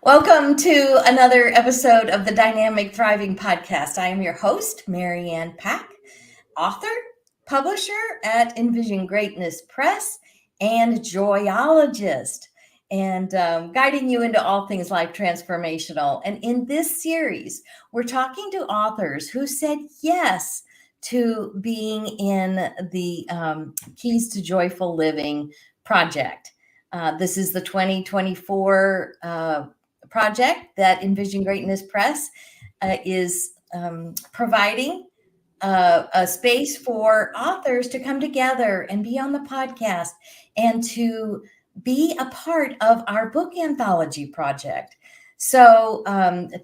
Welcome to another episode of the Dynamic Thriving Podcast. I am your host, Marianne Pack, author, publisher at Envision Greatness Press, and joyologist, and guiding you into all things life transformational. And in this series, we're talking to authors who said yes to being in the Keys to Joyful Living project. This is the 2024 project that Envision Greatness Press is providing a space for authors to come together and be on the podcast and to be a part of our book anthology project. So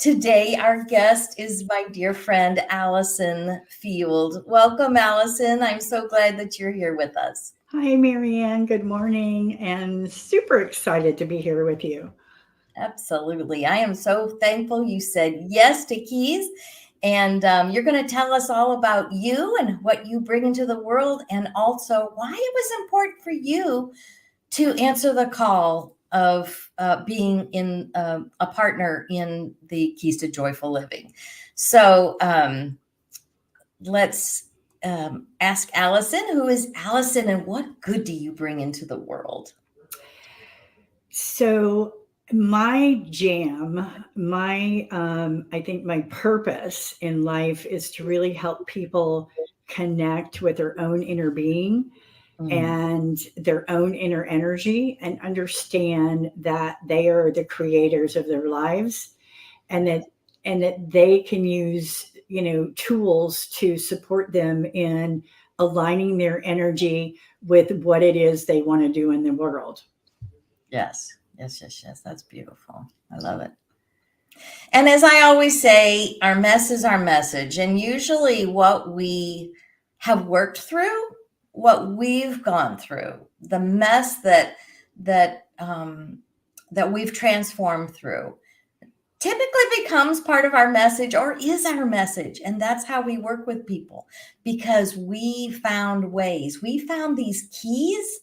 today our guest is my dear friend, Allison Field. Welcome, Allison. I'm so glad that you're here with us. Hi, Marianne. Good morning, and super excited to be here with you. Absolutely. I am so thankful you said yes to Keys. And you're going to tell us all about you and what you bring into the world, and also why it was important for you to answer the call of being in a partner in the Keys to Joyful Living. So let's ask Allison. Who is Allison, and what good do you bring into the world? So my jam, I think my purpose in life is to really help people connect with their own inner being and their own inner energy, and understand that they are the creators of their lives, and that they can use tools to support them in aligning their energy with what it is they want to do in the world. Yes. That's beautiful. I love it. And as I always say, our mess is our message. And usually what we have worked through, what we've gone through, the mess that we've transformed through, typically becomes part of our message, or is our message. And that's how we work with people, because we found ways, we found these keys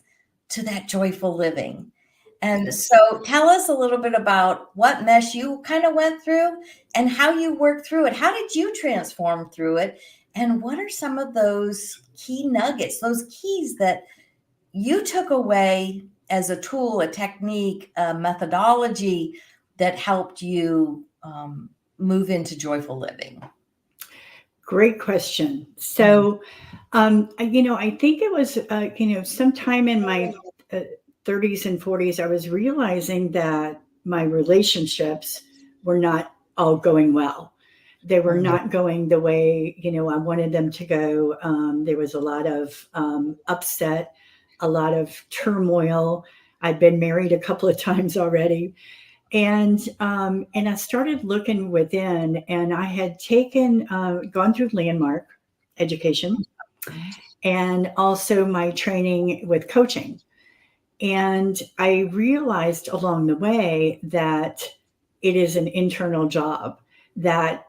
to that joyful living. And so tell us a little bit about what mess you kind of went through and how you worked through it. How did you transform through it? And what are some of those key nuggets, those keys that you took away as a tool, a technique, a methodology that helped you move into joyful living? Great question. So, I think it was, sometime in my 30s and 40s, I was realizing that my relationships were not all going well. They were not going the way, I wanted them to go. There was a lot of upset, a lot of turmoil. I'd been married a couple of times already. And I started looking within, and I had gone through landmark education and also my training with coaching. And I realized along the way that it is an internal job, that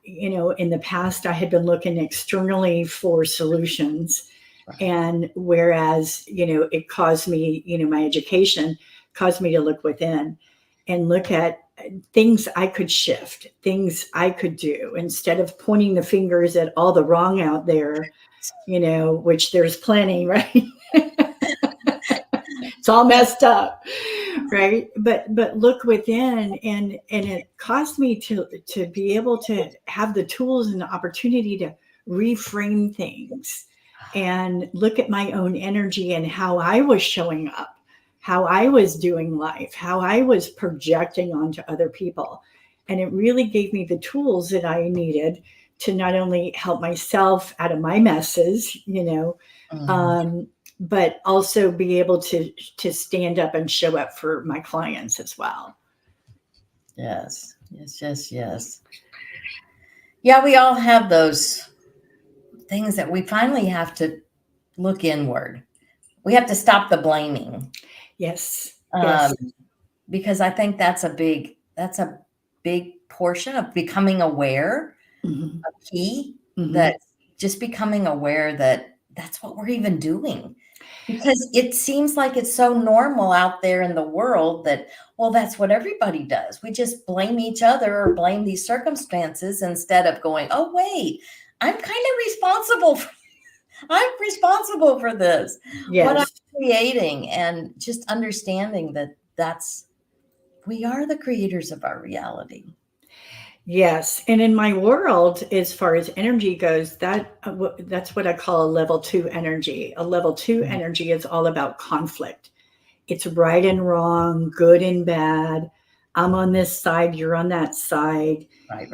in the past, I had been looking externally for solutions. And whereas, it caused me, my education caused me to look within and look at things I could shift, things I could do, instead of pointing the fingers at all the wrong out there, which there's plenty, right? It's all messed up, right? But look within, and it caused me to be able to have the tools and the opportunity to reframe things and look at my own energy and how I was showing up, how I was doing life, how I was projecting onto other people. And it really gave me the tools that I needed to not only help myself out of my messes, but also be able to stand up and show up for my clients as well. Yes. Yeah, we all have those things that we finally have to look inward. We have to stop the blaming. Yes. Because I think that's a big portion of becoming aware, a key, that just becoming aware that that's what we're even doing. Because it seems like it's so normal out there in the world that, well, that's what everybody does. We just blame each other or blame these circumstances instead of going, oh, wait, I'm kind of responsible for, I'm responsible for this, what I'm Yes. creating, and just understanding that we are the creators of our reality. Yes, and in my world, as far as energy goes, that's what I call a level 2 energy. A level 2 energy is all about conflict. It's right and wrong, good and bad. I'm on this side, you're on that side, Right.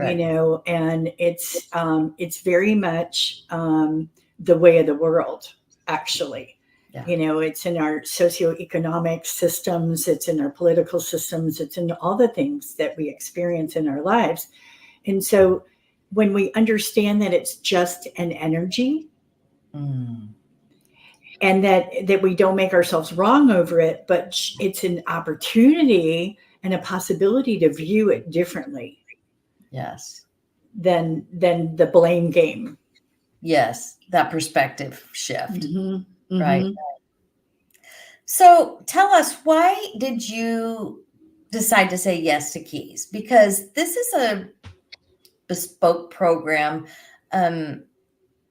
and it's very much the way of the world, actually. Yeah. It's in our socioeconomic systems, it's in our political systems, it's in all the things that we experience in our lives. And so when we understand that it's just an energy, and that we don't make ourselves wrong over it, but it's an opportunity and a possibility to view it differently. Yes. Than the blame game. Yes, that perspective shift. Mm-hmm. Right. Mm-hmm. So tell us, why did you decide to say yes to Keys? Because this is a bespoke program,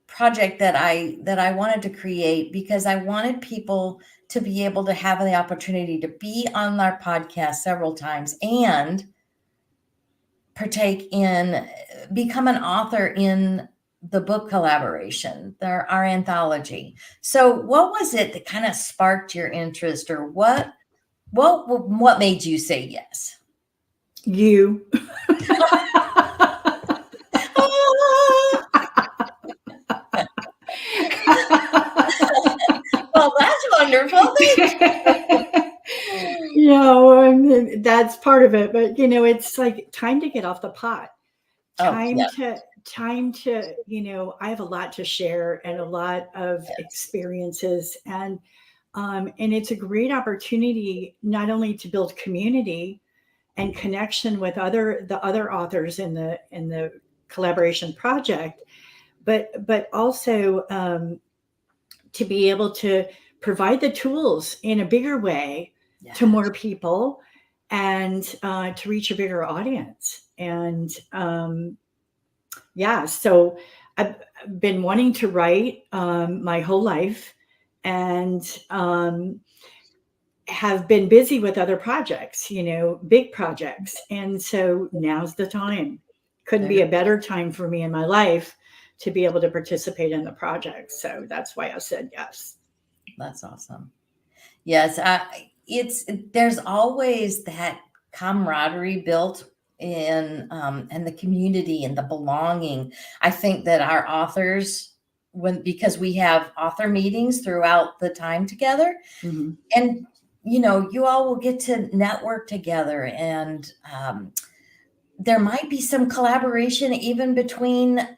project that I wanted to create, because I wanted people to be able to have the opportunity to be on our podcast several times and become an author in the book collaboration, our anthology. So what was it that kind of sparked your interest, or what made you say yes? You. Well, that's wonderful. I mean, that's part of it, but it's like time to get off the pot. Time to, I have a lot to share and a lot of experiences, and it's a great opportunity not only to build community and connection with the other authors in the collaboration project, but also to be able to provide the tools in a bigger way to more people, and to reach a bigger audience. And so I've been wanting to write my whole life, and have been busy with other projects, big projects. And so now's the time. Couldn't be a better time for me in my life to be able to participate in the project. So that's why I said yes. That's awesome. Yes, there's always that camaraderie built in, and the community and the belonging. I think that our authors, because we have author meetings throughout the time together, Mm-hmm. and you all will get to network together, and there might be some collaboration even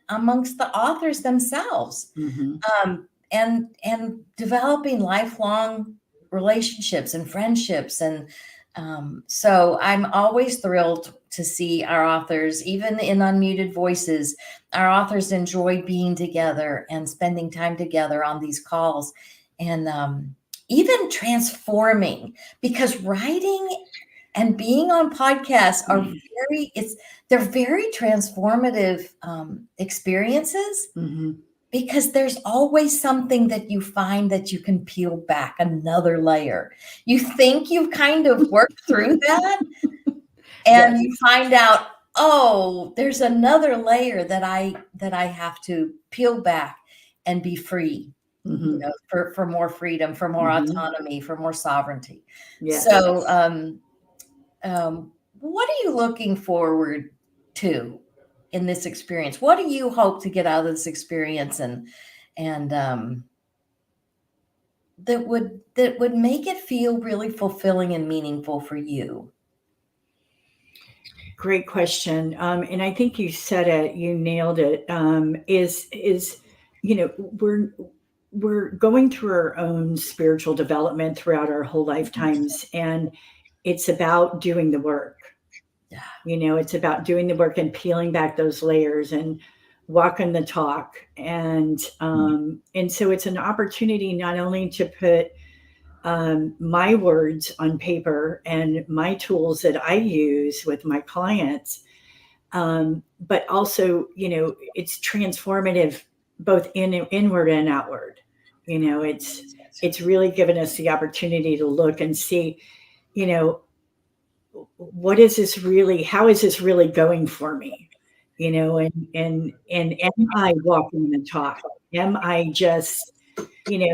amongst the authors themselves. Mm-hmm. And developing lifelong relationships and friendships. And so I'm always thrilled to see our authors, even in Unmuted Voices, our authors enjoy being together and spending time together on these calls, and even transforming, because writing and being on podcasts are they're very transformative experiences. Mm-hmm. Because there's always something that you find that you can peel back another layer. You think you've kind of worked through that, and you find out, oh, there's another layer that I have to peel back and be free. Mm-hmm. For more freedom, for more autonomy, for more sovereignty. Yes. So what are you looking forward to in this experience? What do you hope to get out of this experience, and that would make it feel really fulfilling and meaningful for you? Great question. And I think you said it, you nailed it. We're going through our own spiritual development throughout our whole lifetimes, and it's about doing the work. Yeah. It's about doing the work and peeling back those layers, and walking the talk. And so it's an opportunity not only to put my words on paper and my tools that I use with my clients, but also, it's transformative both inward and outward. It's really given us the opportunity to look and see, you know, what is this really, how is this really going for me? And am I walking the talk? Am I just,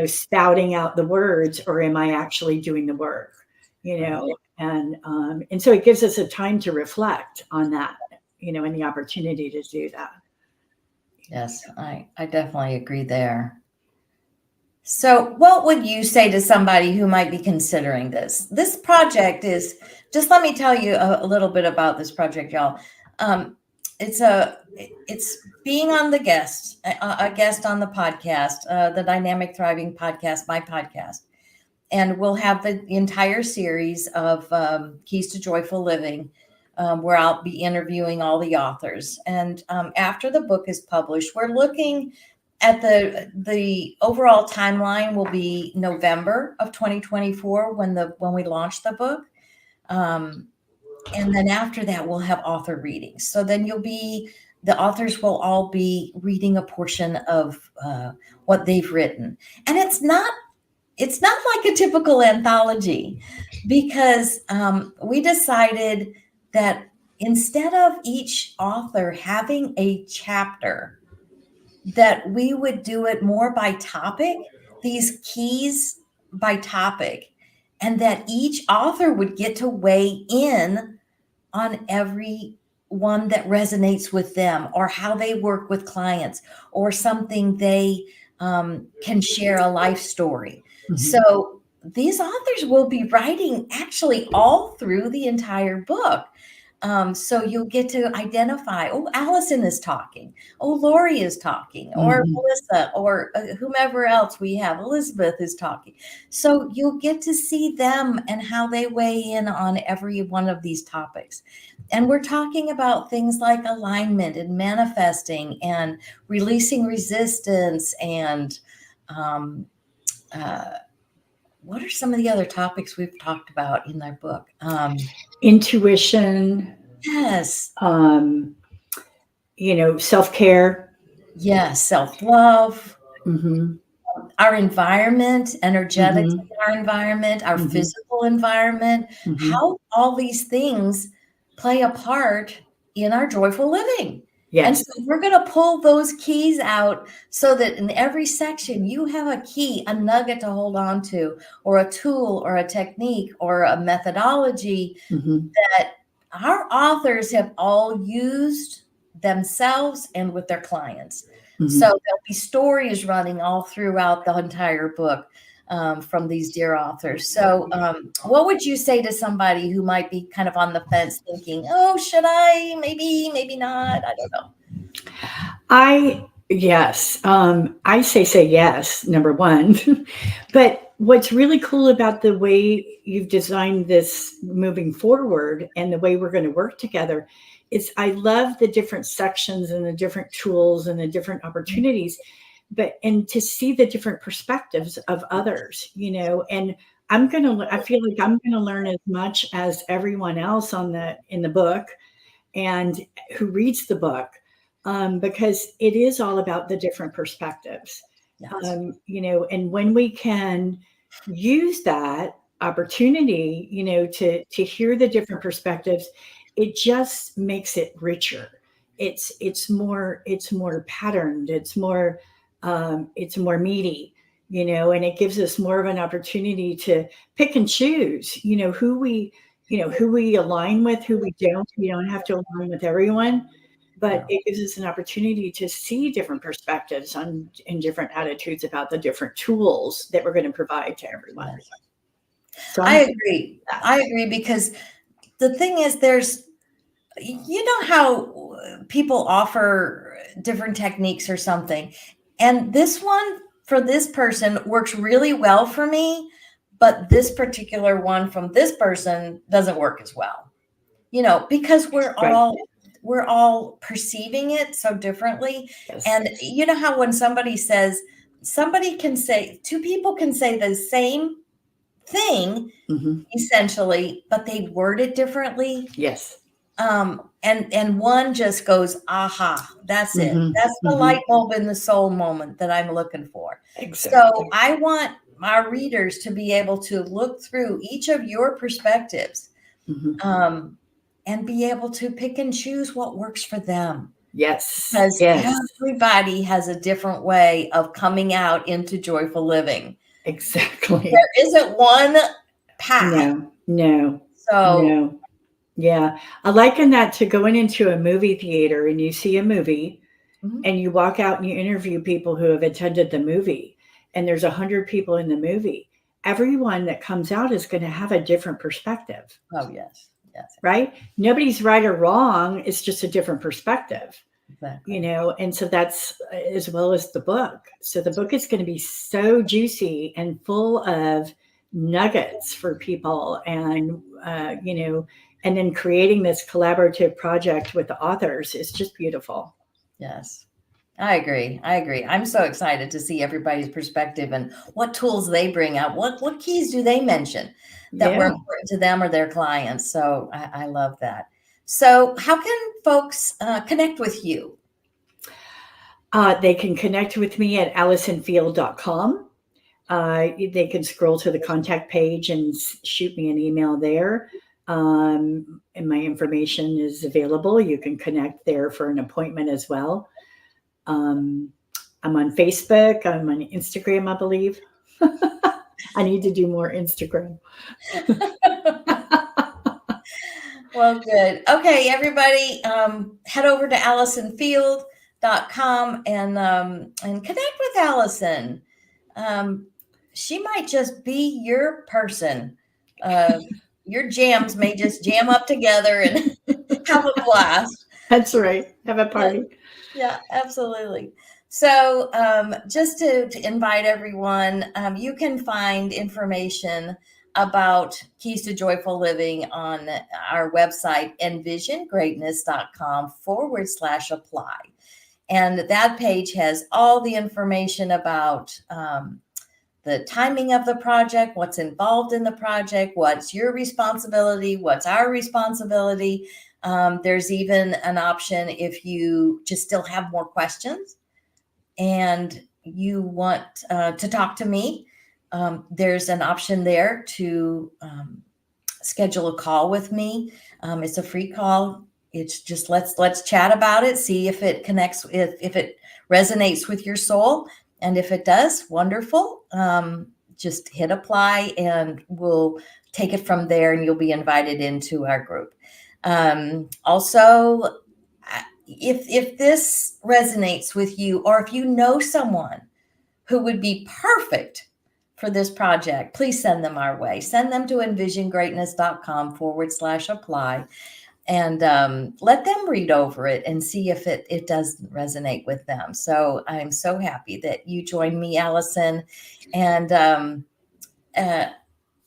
spouting out the words, or am I actually doing the work? And so it gives us a time to reflect on that, and the opportunity to do that. Yes, I definitely agree there. So what would you say to somebody who might be considering this? This project is, just let me tell you a little bit about this project, y'all. It's being on a guest on the podcast, the Dynamic Thriving podcast, my podcast. And we'll have the entire series of Keys to Joyful Living, where I'll be interviewing all the authors. And after the book is published, we're looking at the overall timeline will be November of 2024 when we launch the book. And then after that, we'll have author readings. So then the authors will all be reading a portion of what they've written. And it's not like a typical anthology, because we decided that instead of each author having a chapter, that we would do it more by topic, these keys by topic, and that each author would get to weigh in on every one that resonates with them, or how they work with clients, or something they can share, a life story. Mm-hmm. So these authors will be writing actually all through the entire book. So you'll get to identify, oh, Allison is talking, oh, Lori is talking, or Melissa, or whomever else we have, Elizabeth is talking. So you'll get to see them and how they weigh in on every one of these topics. And we're talking about things like alignment and manifesting and releasing resistance and what are some of the other topics we've talked about in our book? Intuition. Yes. Self-care. Yes. Self-love. Mm-hmm. Our environment, energetics of our environment, our physical environment, how all these things play a part in our joyful living. Yes. And so we're going to pull those keys out so that in every section you have a key, a nugget to hold on to, or a tool or a technique or a methodology that our authors have all used themselves and with their clients. So there'll be stories running all throughout the entire book from these dear authors. So what would you say to somebody who might be kind of on the fence thinking, oh, should I? Maybe not. I don't know. Yes. I say yes, number one. But what's really cool about the way you've designed this moving forward and the way we're going to work together is I love the different sections and the different tools and the different opportunities, and to see the different perspectives of others, and I feel like I'm going to learn as much as everyone else in the book and who reads the book, because it is all about the different perspectives. Yes. And when we can use that opportunity, to hear the different perspectives, it just makes it richer. It's more patterned. It's more meaty, and it gives us more of an opportunity to pick and choose, who we align with, who we don't. We don't have to align with everyone, but it gives us an opportunity to see different perspectives and different attitudes about the different tools that we're going to provide to everyone. So I agree. I agree, because the thing is, there's, how people offer different techniques or something. And this one for this person works really well for me, but this particular one from this person doesn't work as well, because we're all we're all perceiving it so differently. Yes. And you know how when somebody says, two people can say the same thing, essentially, but they word it differently. Yes. And one just goes, aha, that's it. That's the light bulb in the soul moment that I'm looking for. Exactly. So I want our readers to be able to look through each of your perspectives, and be able to pick and choose what works for them. Yes. Because everybody has a different way of coming out into joyful living. Exactly. There isn't one path. No. Yeah. I liken that to going into a movie theater and you see a movie and you walk out and you interview people who have attended the movie, and there's 100 people in the movie. Everyone that comes out is going to have a different perspective. Oh, yes. Right? Nobody's right or wrong. It's just a different perspective. Exactly. You know, and so that's as well as the book. So the book is going to be so juicy and full of nuggets for people, and you know, and then creating this collaborative project with the authors is just beautiful. Yes, I agree. I'm so excited to see everybody's perspective and what tools they bring out. What keys do they mention that were important to them or their clients? So I love that. So how can folks connect with you? They can connect with me at allisonfield.com. They can scroll to the contact page and shoot me an email there. And my information is available. You can connect there for an appointment as well. I'm on Facebook. I'm on Instagram, I believe. I need to do more Instagram. Well, good. Okay, everybody, head over to AllisonField.com and connect with Allison. She might just be your person. Your jams may just jam up together and have a blast. That's right. Have a party. Yeah, absolutely. So just to invite everyone, you can find information about Keys to Joyful Living on our website, envisiongreatness.com/apply. And that page has all the information about the timing of the project, what's involved in the project, what's your responsibility, what's our responsibility. There's even an option if you just still have more questions and you want to talk to me. There's an option there to schedule a call with me. It's a free call. It's just let's chat about it, see if it connects, if it resonates with your soul. And if it does, wonderful. Just hit apply and we'll take it from there and you'll be invited into our group. Also, if this resonates with you, or if you know someone who would be perfect for this project, please send them our way. Send them to envisiongreatness.com/apply and let them read over it and see if it does resonate with them. So I'm so happy that you joined me, Allison. And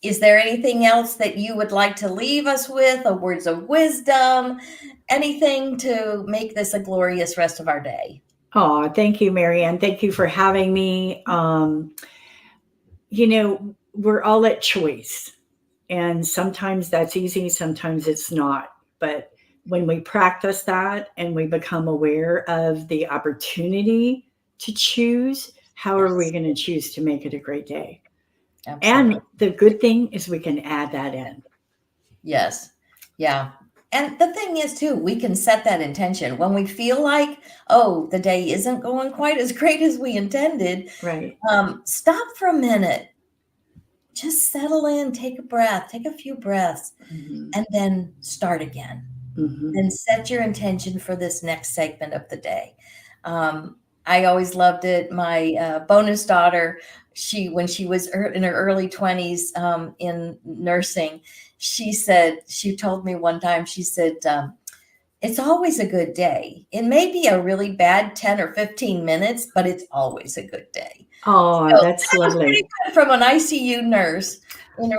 is there anything else that you would like to leave us with, or words of wisdom, anything to make this a glorious rest of our day? Oh, thank you, Marianne. Thank you for having me. You know, we're all at choice, and sometimes that's easy, sometimes it's not. But when we practice that and we become aware of the opportunity to choose, how are we going to choose to make it a great day? Absolutely. And the good thing is we can add that in. Yes. Yeah. And the thing is, too, we can set that intention when we feel like, oh, the day isn't going quite as great as we intended. Right. Stop for a minute. Just settle in, take a breath, take a few breaths, and then start again. And set your intention for this next segment of the day. I always loved it. My bonus daughter, when she was in her early 20s in nursing, she told me one time, she said, it's always a good day. It may be a really bad 10 or 15 minutes, but it's always a good day. Oh, so that's lovely. From an ICU nurse.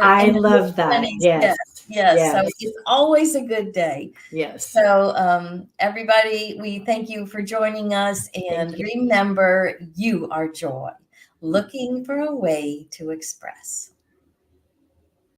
I love that. Yes. Yes. So Yes. it's always a good day. Yes. So, everybody, we thank you for joining us. And Thank you. remember, you are joy, looking for a way to express.